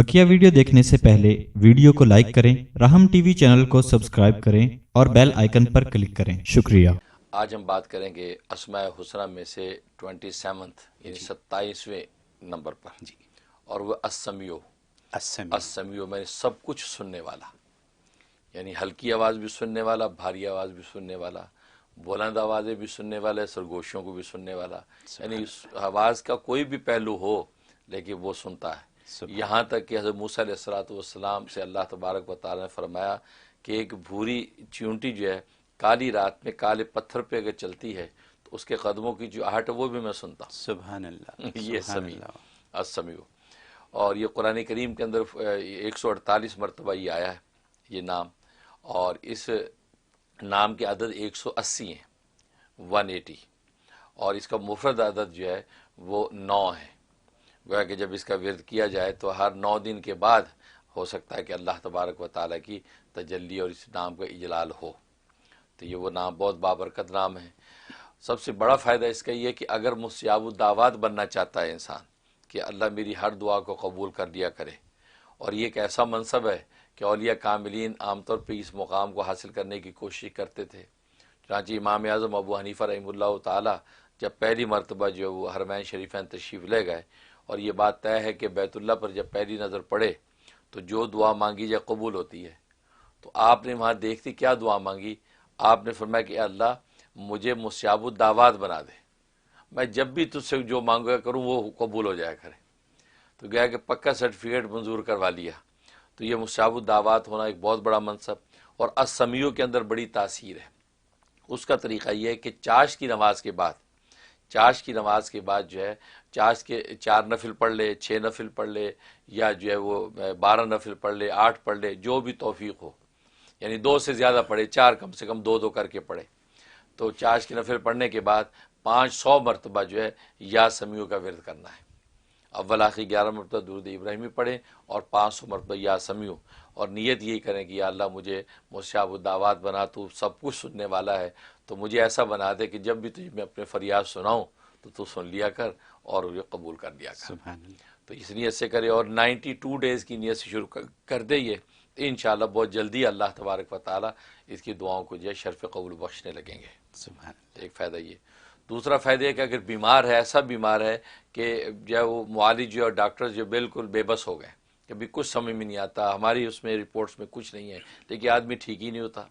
बकिया video देखने से पहले वीडियो को लाइक करें, राहम टीवी चैनल को सब्सक्राइब करें और बेल आइकन पर क्लिक करें। शुक्रिया। आज हम बात करेंगे अस्माए हुस्ना में से 27 यानी 27वें नंबर पर जी। और वह अस्समियो मैंने सब कुछ सुनने वाला, यानी हल्की आवाज़ भी सुनने वाला, भारी आवाज़ भी सुनने वाला, बुलंद आवाज़ें भी सुनने वाला, सरगोशियों को भी सुनने वाला, यानी आवाज़ का कोई भी पहलू हो लेकिन वो सुनता है। यहाँ तक कि हज़रत मूसा अलैहिस्सलाम से अल्लाह तबारक व तआला ने फरमाया कि एक भूरी चींटी जो है काली रात में काले पत्थर पे अगर चलती है तो उसके कदमों की जो आहट है वो भी मैं सुनता हूँ। सुभान अल्लाह। ये अस्समियो। और ये कुरान करीम के अंदर 148 मरतबा ये आया है ये नाम, और इस नाम के अदद 180 हैं, 180, और इसका मुफरद अदद जो है वो 9 है। गोया कि जब इसका विरद किया जाए तो हर 9 दिन के बाद हो सकता है कि अल्लाह तबारक व तआला की तजल्ली और इस नाम का इजलाल हो। तो ये वो नाम बहुत बाबरकत नाम है। सबसे बड़ा फ़ायदा इसका ये कि अगर मुस्ताजब दावत बनना चाहता है इंसान कि अल्लाह मेरी हर दुआ को कबूल कर लिया करे, और ये एक ऐसा मनसब है कि औलिया कामिलीन आमतौर पर इस मुकाम को हासिल करने की कोशिश करते थे। चुनांचे इमाम आज़म अबू हनीफ़ा रहमतुल्लाह ताला जब पहली मरतबा जो वो हरमैन शरीफैन तशरीफ़ ले गए, और ये बात तय है कि बैतुल्लाह पर जब पहली नज़र पड़े तो जो दुआ मांगी जाए कबूल होती है। तो आपने वहाँ देखती क्या दुआ मांगी, आपने फरमाया कि अल्लाह मुझे मुस्ताजब दावत बना दे, मैं जब भी तुझसे जो मांगा करूँ वो कबूल हो जाया करे। तो गया कि पक्का सर्टिफिकेट मंजूर करवा लिया। तो ये मुस्ताजब दावत होना एक बहुत बड़ा मनसब, और अस्समियो के अंदर बड़ी तासीर है। उसका तरीक़ा ये है कि चाश की नमाज के बाद जो है चाश के 4 नफिल पढ़ ले, 6 नफिल पढ़ ले, या जो है वो 12 नफिल पढ़ ले, 8 पढ़ ले, जो भी तौफीक हो, यानी 2 से ज़्यादा पढ़े, 4 कम से कम 2-2 करके पढ़े। तो चाश की नफिल पढ़ने के बाद 500 मरतबा जो है या समियों का विरद करना है। अव्वल आखिर 11 मरतबा दुरूद इब्राहिमी पढ़ें और 500 मरतबा या समियों, और नियत यही करें कि या अल्लाह मुझे मुस्ताजब दावत बना, तू सब कुछ सुनने वाला है, तो मुझे ऐसा बना दे कि जब भी तुझे मैं अपने फरियाद सुनाऊँ तो तू सुन लिया कर और उसे कबूल कर लिया कर। तो इस नीयत से करे, और 92 डेज़ की नीयत से शुरू कर दे ये, इंशाअल्लाह बहुत जल्दी अल्लाह तबारक व तआला इसकी दुआओं को जो है शर्फ़ कबूल बख्शने लगेंगे। एक फ़ायदा ये। दूसरा फ़ायदा है कि अगर बीमार है, ऐसा बीमार है कि जो वो मुआलिज और डॉक्टर जो बिल्कुल बेबस हो गए, कभी कुछ समझ में नहीं आता, हमारी उसमें रिपोर्ट्स में कुछ नहीं है, लेकिन आदमी ठीक ही नहीं होता,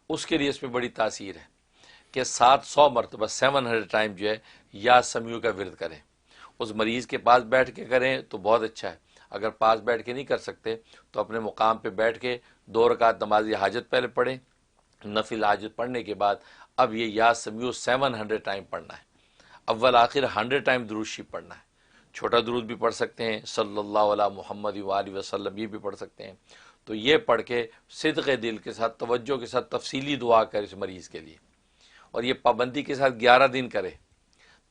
उसके लिए इसमें बड़ी तासीर है कि 700 मरतबा 700 टाइम जो है या समियों का विरद करें। उस मरीज़ के पास बैठ के करें तो बहुत अच्छा है, अगर पास बैठ के नहीं कर सकते तो अपने मुकाम पे बैठ के 2 रकात नमाज हाजत पहले पढ़ें, नफिल हाजत पढ़ने के बाद अब ये या समियो 700 टाइम पढ़ना है। अव्वल आखिर 100 टाइम दुरूद शरीफ पढ़ना है। छोटा दुरूद भी पढ़ सकते हैं, सल्लल्लाहु अलैहि मुहम्मद व आलिहि वसल्लम, ये भी पढ़ सकते हैं। तो ये पढ़ के सिद्क़े दिल के साथ, तवज्जो के साथ तफसीली दुआ कर इस मरीज़ के लिए, और ये पाबंदी के साथ 11 दिन करे।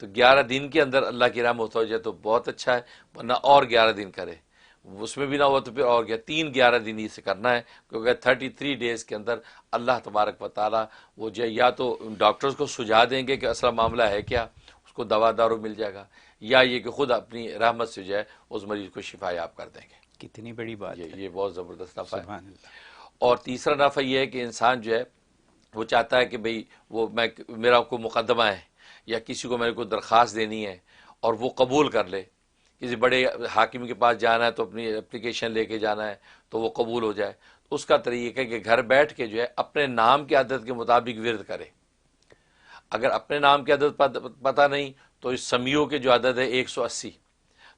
तो 11 दिन के अंदर अल्लाह की रहमत हो जाए तो बहुत अच्छा है, वरना और 11 दिन करे, उसमें भी ना हो तो फिर और 11 दिन ही से करना है, क्योंकि 33 डेज़ के अंदर अल्लाह तबारक व तआला वो जो या तो डॉक्टर्स को सुझा देंगे कि असला मामला है क्या, उसको दवा दारू मिल जाएगा, या ये कि खुद अपनी रहमत से जो है उस मरीज़ को शिफा याब कर देंगे। कितनी बड़ी बात है, ये बहुत ज़बरदस्त नफ़ा है। और तीसरा नफ़ा ये है कि इंसान जो है वो चाहता है कि भाई वो मेरा कोई मुकदमा है या किसी को मेरे को दरख्वास्त देनी है और वो कबूल कर ले, किसी बड़े हाकिम के पास जाना है तो अपनी एप्लीकेशन लेके जाना है तो वो कबूल हो जाए, तो उसका तरीका है कि घर बैठ के जो है अपने नाम की आदत के मुताबिक विरद करे। अगर अपने नाम की आदत पता नहीं तो इस समियों के जो आदत है 180,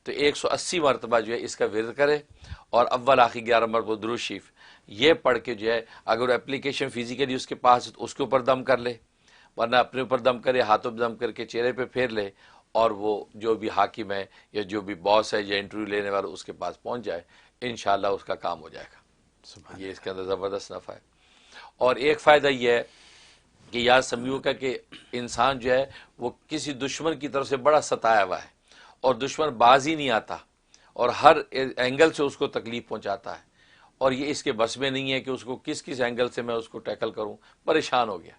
तो 180 मरतबा जो है इसका विरद करे, और अव्वल आखिर 11 मरतबा दुरूद शरीफ ये पढ़ के जो है अगर एप्लीकेशन फिजिकली उसके पास तो उसके ऊपर दम कर ले, वरना अपने ऊपर दम करे, हाथों पर दम करके चेहरे पे फेर ले, और वो जो भी हाकिम है या जो भी बॉस है या इंटरव्यू लेने वाला उसके पास पहुंच जाए, इंशाअल्लाह उसका काम हो जाएगा। ये इसके अंदर ज़बरदस्त नफ़ा है। और एक फ़ायदा ये है कि या समियों का कि इंसान जो है वो किसी दुश्मन की तरफ से बड़ा सताया हुआ है और दुश्मन बाज ही नहीं आता और हर एंगल से उसको तकलीफ़ पहुँचाता है, और ये इसके बस में नहीं है कि उसको किस किस एंगल से मैं उसको टैकल करूँ, परेशान हो गया।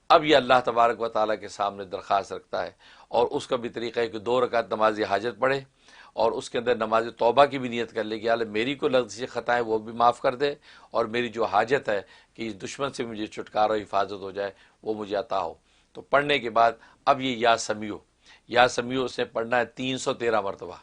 अब ये अल्लाह तबारक व तआला के सामने दरख्वास्त रखता है, और उसका भी तरीक़ा है कि 2 रकात नमाज हाजत पढ़े اور اس کے اندر نماز توبہ کی بھی نیت کر لے کہ اللہ میری کو لفظ سے خطائیں وہ بھی معاف کر دے، اور میری جو حاجت ہے کہ اس دشمن سے مجھے چھٹکارا و حفاظت ہو جائے وہ مجھے عطا ہو۔ تو پڑھنے کے بعد اب یہ یا سمیع، یا سمیع اس نے پڑھنا ہے 313 مرتبہ،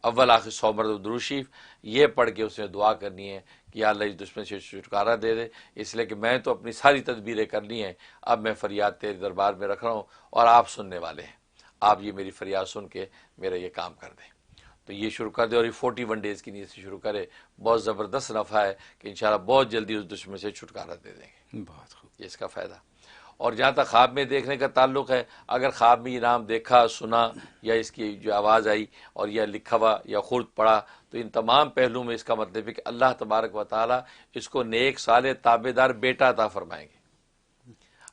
اول آخر 100 مرتبہ درود شریف، یہ پڑھ کے اس نے دعا کرنی ہے کہ یا اللہ اس دشمن سے چھٹکارا دے دے، اس لیے کہ میں تو اپنی ساری تدبیریں کر لی ہیں، اب میں فریاد تیرے دربار میں رکھ رہا ہوں اور آپ سننے والے ہیں، آپ یہ میری فریاد سن کے میرا یہ کام کر دیں۔ تو یہ شروع کر دے اور یہ 41 ڈیز کی نیت سے شروع کرے، بہت زبردست نفع ہے کہ انشاءاللہ بہت جلدی اس دشمن سے چھٹکارا دے دیں گے۔ بہت خوب۔ یہ اس کا فائدہ۔ اور جہاں تک خواب میں دیکھنے کا تعلق ہے، اگر خواب میں یہ نام دیکھا، سنا، یا اس کی جو آواز آئی اور یا لکھا ہوا یا خرد پڑا، تو ان تمام پہلوؤں میں اس کا مطلب ہے کہ اللہ تبارک و تعالی اس کو نیک صالح تابع دار بیٹا عطا فرمائیں گے۔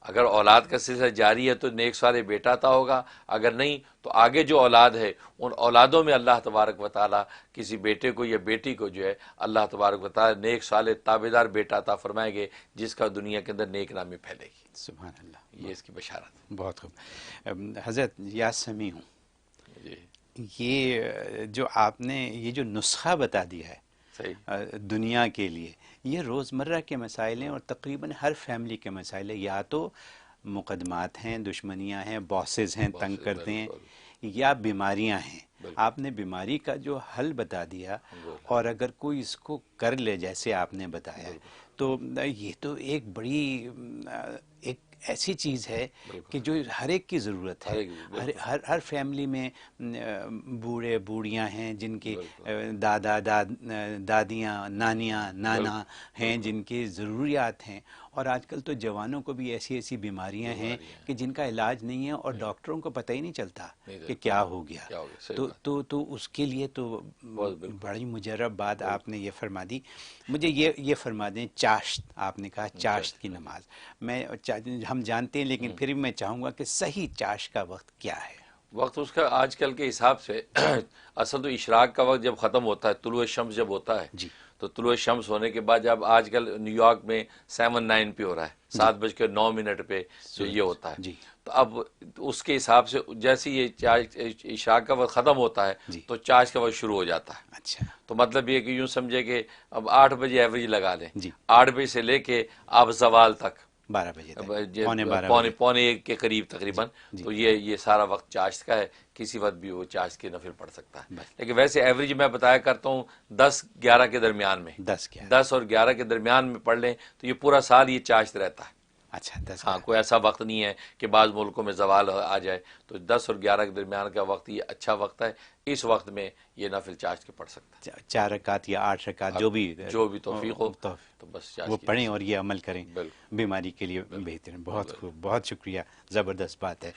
اگر اولاد کا سلسلہ جاری ہے تو نیک صالح بیٹا عطا ہوگا، اگر نہیں تو آگے جو اولاد ہے ان اولادوں میں اللہ تبارک و تعالی کسی بیٹے کو یا بیٹی کو جو ہے اللہ تبارک و تعالی نیک صالح تابع دار بیٹا عطا فرمائیں گے، جس کا دنیا کے اندر نیک نامی پھیلے گی۔ سبحان اللہ، یہ اس کی بشارت ہے۔ بہت خوب۔ حضرت یا سمیع، جی یہ جو آپ نے یہ جو نسخہ بتا دیا ہے صحیح، دنیا کے لیے، یہ روزمرہ کے مسائل ہیں اور تقریباً ہر فیملی کے مسائل ہیں۔ یا تو مقدمات ہیں، دشمنیاں ہیں، باسز ہیں تنگ کرتے ہیں، یا بیماریاں ہیں۔ آپ نے بیماری کا جو حل بتا دیا، اور اگر کوئی اس کو کر لے جیسے آپ نے بتایا تو یہ تو ایک بڑی ایک ایسی چیز ہے کہ جو ہر ایک کی ضرورت ہے۔ ہر فیملی میں بوڑھے بوڑھیاں ہیں جن کے دادیاں، نانیاں، نانا ہیں جن کی ضروریات ہیں، اور آج کل تو جوانوں کو بھی ایسی ایسی بیماریاں ہیں کہ جن کا علاج نہیں ہے اور ڈاکٹروں کو پتہ ہی نہیں چلتا کہ کیا ہو گیا۔ تو اس کے لیے تو بڑی مجرب بات آپ نے یہ فرما دی۔ مجھے یہ فرما دیں، چاشت آپ نے کہا، چاشت کی نماز ہم جانتے ہیں، لیکن پھر بھی میں چاہوں گا کہ صحیح چاشت کا وقت کیا ہے؟ وقت اس کا آج کل کے حساب سے اصل تو اشراق کا وقت جب ختم ہوتا ہے، طلوع شمس جب ہوتا ہے، جی، تو طلوع شمس ہونے کے بعد جب آج کل نیو یارک میں 7:09 پہ ہو رہا ہے، 7:09 پہ جو یہ ہوتا ہے، جی، تو اب اس کے حساب سے جیسے یہ اشراق کا وقت ختم ہوتا ہے جی، تو چاش کا وقت شروع ہو جاتا ہے۔ اچھا، تو مطلب یہ کہ یوں سمجھے کہ اب 8 بجے ایوریج لگا لیں، جی، 8 بجے سے لے کے آپ زوال تک، 12 بجے تک، پونے 1 کے قریب تقریباً، تو یہ سارا وقت چاشت کا ہے۔ کسی وقت بھی وہ چاشت کے نفل پڑھ سکتا ہے، لیکن ویسے ایوریج میں بتایا کرتا ہوں 10-11 کے درمیان میں، 10 اور 11 کے درمیان میں پڑھ لیں تو یہ پورا سال یہ چاشت رہتا ہے۔ اچھا، 10۔ ہاں، کوئی ایسا وقت نہیں ہے کہ بعض ملکوں میں زوال آ جائے، تو 10 اور 11 کے درمیان کا وقت یہ اچھا وقت ہے، اس وقت میں یہ نفل چاشت کے پڑھ سکتا ہے، 4 رکعت یا 8 رکعت جو بھی توفیق ہو تو بس وہ پڑھیں اور یہ عمل کریں، بالکل۔ بیماری کے لیے بہتر ہے۔ بہت خوب، بہت شکریہ، زبردست بات ہے۔